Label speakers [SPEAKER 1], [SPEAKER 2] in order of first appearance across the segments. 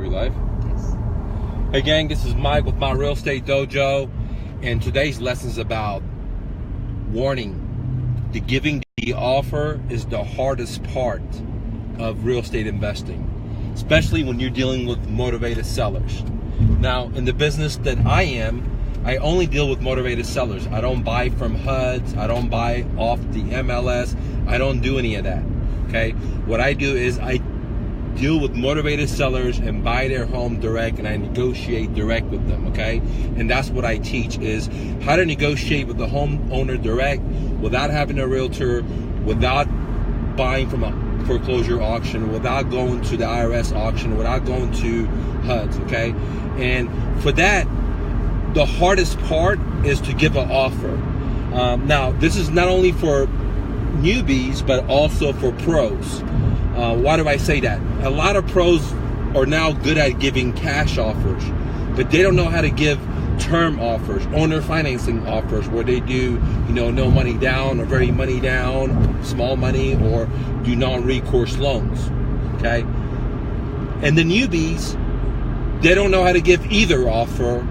[SPEAKER 1] We live?
[SPEAKER 2] Yes.
[SPEAKER 1] Hey gang, this is Mike with My Real Estate Dojo, and today's lesson is about warning. The giving the offer is the hardest part of real estate investing, especially when you're dealing with motivated sellers. Now, in the business that I am, I only deal with motivated sellers. I don't buy from HUDs. I don't buy off the MLS. I don't do any of that. Okay? What I do is I deal with motivated sellers and buy their home direct, and I negotiate direct with them, okay? And that's what I teach, is how to negotiate with the homeowner direct without having a realtor, without buying from a foreclosure auction, without going to the IRS auction, without going to HUDs, okay? And for that, the hardest part is to give an offer. Now, this is not only for newbies, but also for pros. Why do I say that? A lot of pros are now good at giving cash offers, but they don't know how to give term offers, owner financing offers, where they do, no money down or very money down, small money, or do non-recourse loans, okay? And the newbies, they don't know how to give either offer,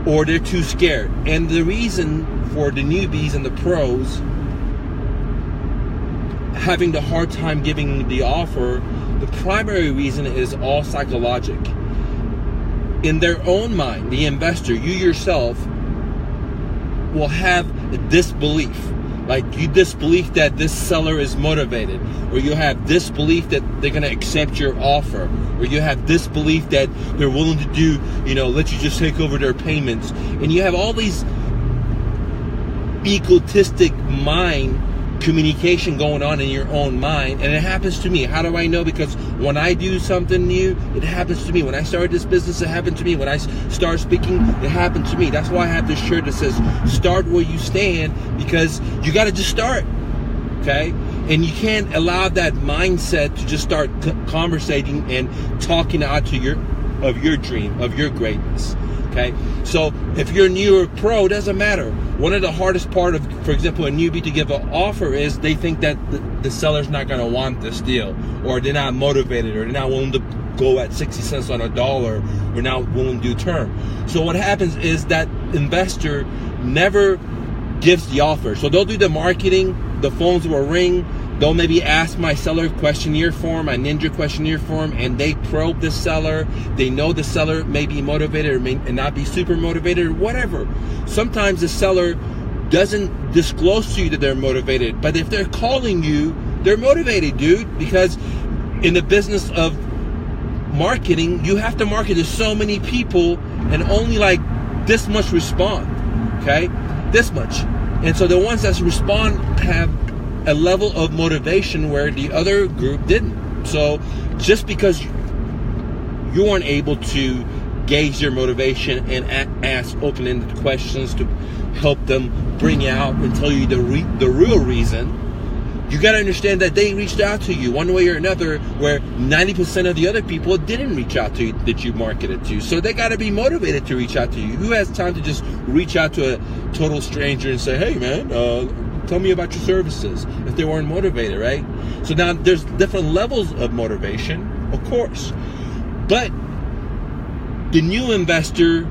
[SPEAKER 1] or they're too scared. And the reason for the newbies and the pros having the hard time giving the offer, the primary reason is all psychologic. In their own mind, the investor, you yourself, will have a disbelief. Like, you disbelief that this seller is motivated, or you have disbelief that they're going to accept your offer, or you have disbelief that they're willing to do, let you just take over their payments. And you have all these egotistic mind communication going on in your own mind, and it happens to me. How do I know? Because when I do something new, it happens to me. When I started this business, it happened to me. When I start speaking, it happened to me. That's why I have this shirt that says start where you stand, because you got to just start, okay? And you can't allow that mindset to just start conversating and talking out to your dream, of your greatness. Okay, so if you're new or pro, it doesn't matter. One of the hardest part of, for example, a newbie to give an offer is they think that the seller's not going to want this deal, or they're not motivated, or they're not willing to go at 60 cents on a dollar, or not willing to do term. So what happens is that investor never gives the offer. So they'll do the marketing, the phones will ring, they'll maybe ask my seller questionnaire form, my Ninja questionnaire form, and they probe the seller. They know the seller may be motivated or may not be super motivated, or whatever. Sometimes the seller doesn't disclose to you that they're motivated, but if they're calling you, they're motivated, dude, because in the business of marketing, you have to market to so many people, and only like this much respond, okay? This much. And so the ones that respond have a level of motivation where the other group didn't. So just because you weren't able to gauge their motivation and ask open-ended questions to help them bring out and tell you the real reason, you got to understand that they reached out to you one way or another, where 90% of the other people didn't reach out to you that you marketed to. So they got to be motivated to reach out to you. Who has time to just reach out to a total stranger and say, hey man, tell me about your services, if they weren't motivated, right? So now there's different levels of motivation, of course. But the new investor,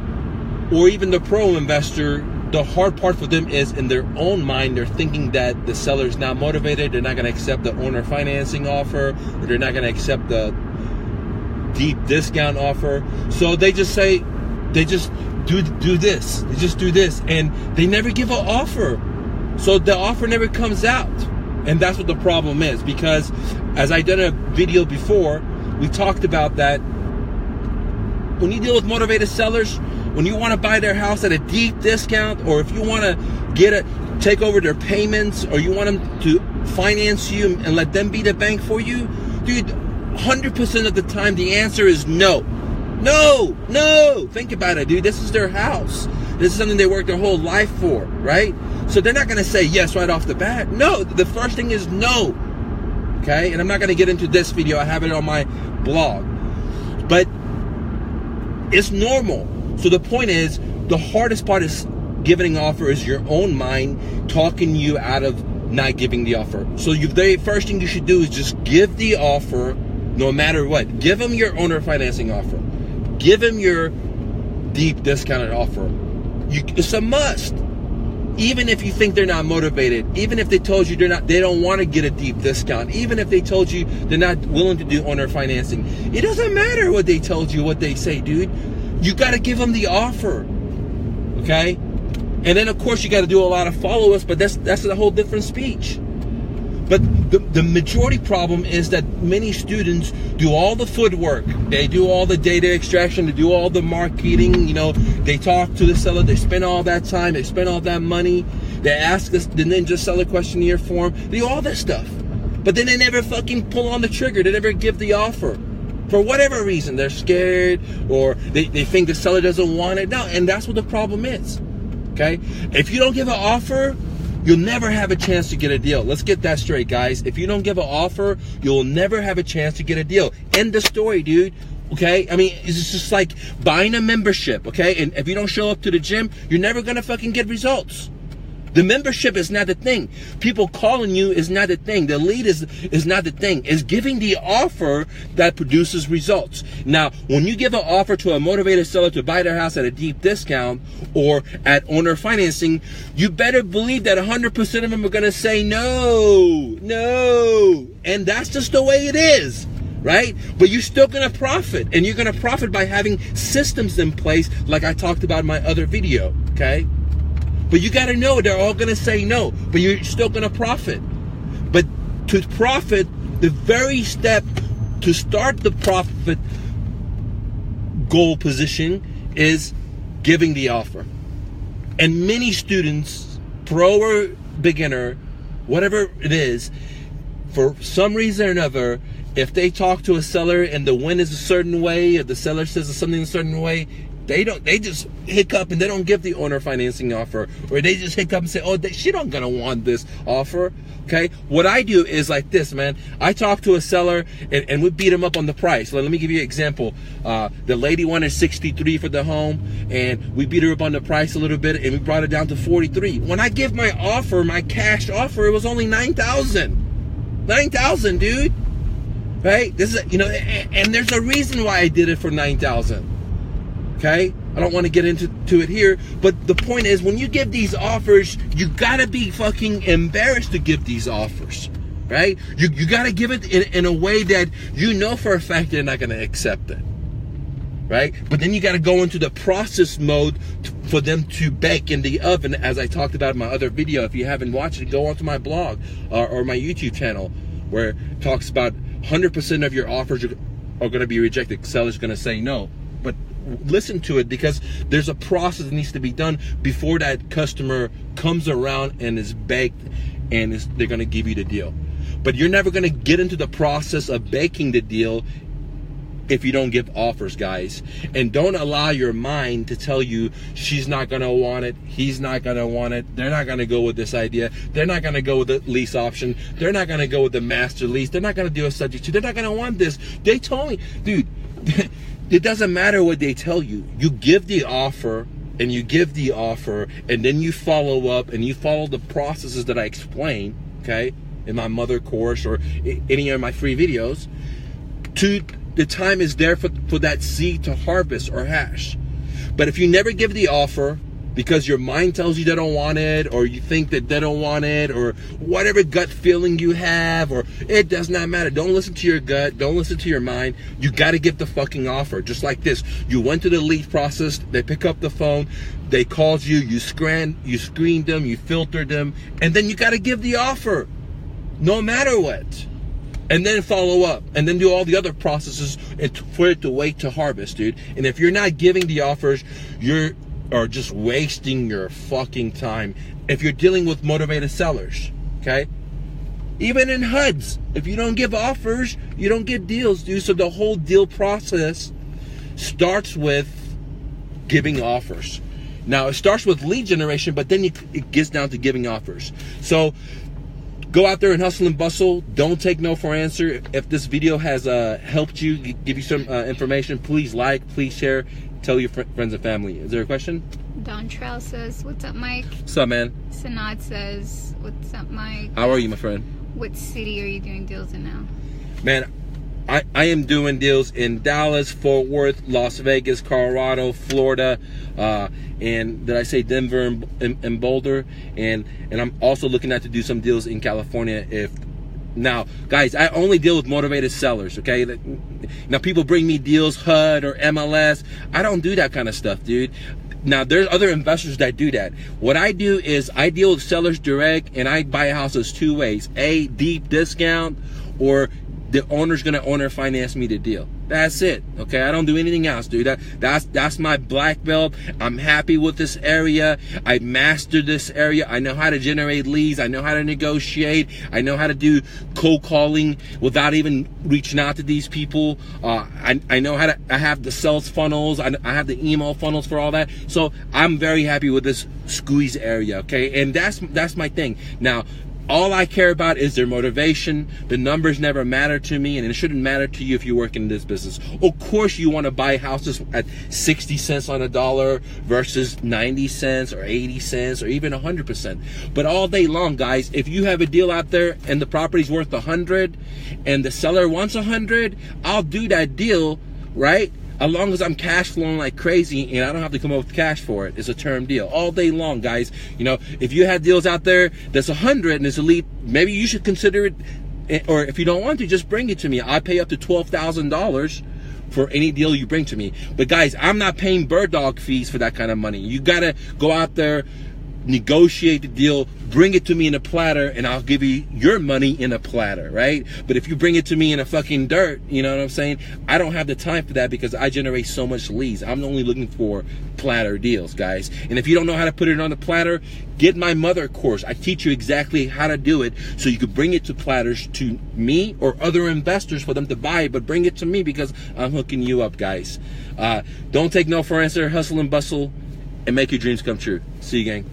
[SPEAKER 1] or even the pro investor, the hard part for them is in their own mind, they're thinking that the seller's not motivated, they're not going to accept the owner financing offer, or they're not going to accept the deep discount offer. So they just say, they just do this, they just do this, and they never give an offer. So the offer never comes out. And that's what the problem is, because as I done a video before, we talked about that when you deal with motivated sellers, when you want to buy their house at a deep discount, or if you want to take over their payments, or you want them to finance you and let them be the bank for you, dude, 100% of the time the answer is no. No. Think about it, dude. This is their house. This is something they worked their whole life for, right? So they're not going to say yes right off the bat. No, the first thing is no. Okay? And I'm not going to get into this video. I have it on my blog. But it's normal. So the point is, the hardest part is giving an offer is your own mind talking you out of not giving the offer. So the first thing you should do is just give the offer no matter what. Give them your owner financing offer. Give them your deep discounted offer. It's a must. Even if you think they're not motivated, even if they told you they don't want to get a deep discount, even if they told you they're not willing to do owner financing, it doesn't matter what they told you, what they say, dude. You got to give them the offer, okay? And then of course you got to do a lot of follow-ups, but that's a whole different speech. But the majority problem is that many students do all the footwork. They do all the data extraction. They do all the marketing. You know, they talk to the seller. They spend all that time. They spend all that money. They ask us the Ninja Seller questionnaire form. They do all this stuff. But then they never fucking pull on the trigger. They never give the offer. For whatever reason. They're scared, or they think the seller doesn't want it. No, and that's what the problem is. Okay? If you don't give an offer, you'll never have a chance to get a deal. Let's get that straight, guys. If you don't give an offer, you'll never have a chance to get a deal. End the story, dude. Okay? I mean, it's just like buying a membership, okay? And if you don't show up to the gym, you're never gonna fucking get results. The membership is not the thing. People calling you is not the thing. The lead is not the thing. It's giving the offer that produces results. Now, when you give an offer to a motivated seller to buy their house at a deep discount or at owner financing, you better believe that 100% of them are going to say no. And that's just the way it is, right? But you're still going to profit. And you're going to profit by having systems in place like I talked about in my other video, okay? But you got to know they're all going to say no, but you're still going to profit. But to profit, the very step to start the profit goal position is giving the offer. And many students, pro or beginner, whatever it is, for some reason or another, if they talk to a seller and the win is a certain way, or the seller says something a certain way, they just hiccup and they don't give the owner financing offer, or they just hiccup and say, oh, she don't gonna want this offer. Okay, what I do is like this, man. I talk to a seller and we beat them up on the price. Let me give you an example. The lady wanted 63 for the home, and we beat her up on the price a little bit, and we brought it down to 43. When I give my offer, my cash offer, it was only 9,000. 9,000, dude. Right? This is, you know, and there's a reason why I did it for 9,000. Okay, I don't want to get into it here, but the point is, when you give these offers, you gotta be fucking embarrassed to give these offers, right? You gotta give it in a way that you know for a fact they're not gonna accept it, right? But then you gotta go into the process mode for them to bake in the oven, as I talked about in my other video. If you haven't watched it, go onto my blog or my YouTube channel, where it talks about 100% of your offers are gonna be rejected. Seller's gonna say no. But listen to it, because there's a process that needs to be done before that customer comes around and is baked and they're going to give you the deal. But you're never going to get into the process of baking the deal if you don't give offers, guys. And don't allow your mind to tell you she's not going to want it, he's not going to want it, they're not going to go with this idea, they're not going to go with the lease option, they're not going to go with the master lease, they're not going to do a subject to, they're not going to want this. They told me, dude, it doesn't matter what they tell you. You give the offer, and you give the offer, and then you follow up, and you follow the processes that I explain, okay, in my mother course or any of my free videos. The time is there for that seed to harvest or hash. But if you never give the offer because your mind tells you they don't want it, or you think that they don't want it, or whatever gut feeling you have, or it does not matter. Don't listen to your gut. Don't listen to your mind. You got to give the fucking offer. Just like this. You went to the lead process. They pick up the phone. They called you. You screened them. You filtered them. And then you got to give the offer. No matter what. And then follow up. And then do all the other processes for it to wait to harvest, dude. And if you're not giving the offers, you're just wasting your fucking time if you're dealing with motivated sellers, okay? Even in HUDs, if you don't give offers, you don't get deals, dude. So the whole deal process starts with giving offers. Now, it starts with lead generation, but then it gets down to giving offers. So go out there and hustle and bustle. Don't take no for an answer. If this video has helped you, give you some information, please like, please share. Tell your friends and family. Is there a question?
[SPEAKER 2] Don Trail says, what's up, Mike?
[SPEAKER 1] What's up, man?
[SPEAKER 2] Sanad says, what's up, Mike?
[SPEAKER 1] How are you, my friend?
[SPEAKER 2] What city are you doing deals in now?
[SPEAKER 1] Man, I am doing deals in Dallas, Fort Worth, Las Vegas, Colorado, Florida, and did I say Denver and Boulder? And I'm also looking at to do some deals in California. Now, guys, I only deal with motivated sellers, okay? Now, people bring me deals, HUD or MLS. I don't do that kind of stuff, dude. Now, there's other investors that do that. What I do is I deal with sellers direct, and I buy houses two ways. A, deep discount, or the owner's gonna owner finance me the deal. That's it, okay? I don't do anything else, dude. That's my black belt. I'm happy with this area. I mastered this area. I know how to generate leads. I know how to negotiate. I know how to do cold calling without even reaching out to these people. I know how to, I have the sales funnels. I have the email funnels for all that. So I'm very happy with this squeeze area, okay? And that's my thing. Now, all I care about is their motivation. The numbers never matter to me, and it shouldn't matter to you if you work in this business. Of course, you want to buy houses at 60 cents on a dollar versus 90 cents or 80 cents or even 100%. But all day long, guys, if you have a deal out there and the property's worth 100 and the seller wants 100, I'll do that deal, right? As long as I'm cash flowing like crazy and I don't have to come up with cash for it. It's a term deal all day long, guys. You know, if you have deals out there that's 100 and it's elite, maybe you should consider it. Or if you don't want to, just bring it to me. I pay up to $12,000 for any deal you bring to me. But guys, I'm not paying bird dog fees for that kind of money. You gotta go out there, negotiate the deal, bring it to me in a platter, and I'll give you your money in a platter, right? But if you bring it to me in a fucking dirt, you know what I'm saying? I don't have the time for that because I generate so much leads. I'm only looking for platter deals, guys. And if you don't know how to put it on the platter, get my mother course. I teach you exactly how to do it so you can bring it to platters to me or other investors for them to buy, but bring it to me because I'm hooking you up, guys. Don't take no for an answer. Hustle and bustle and make your dreams come true. See you, gang.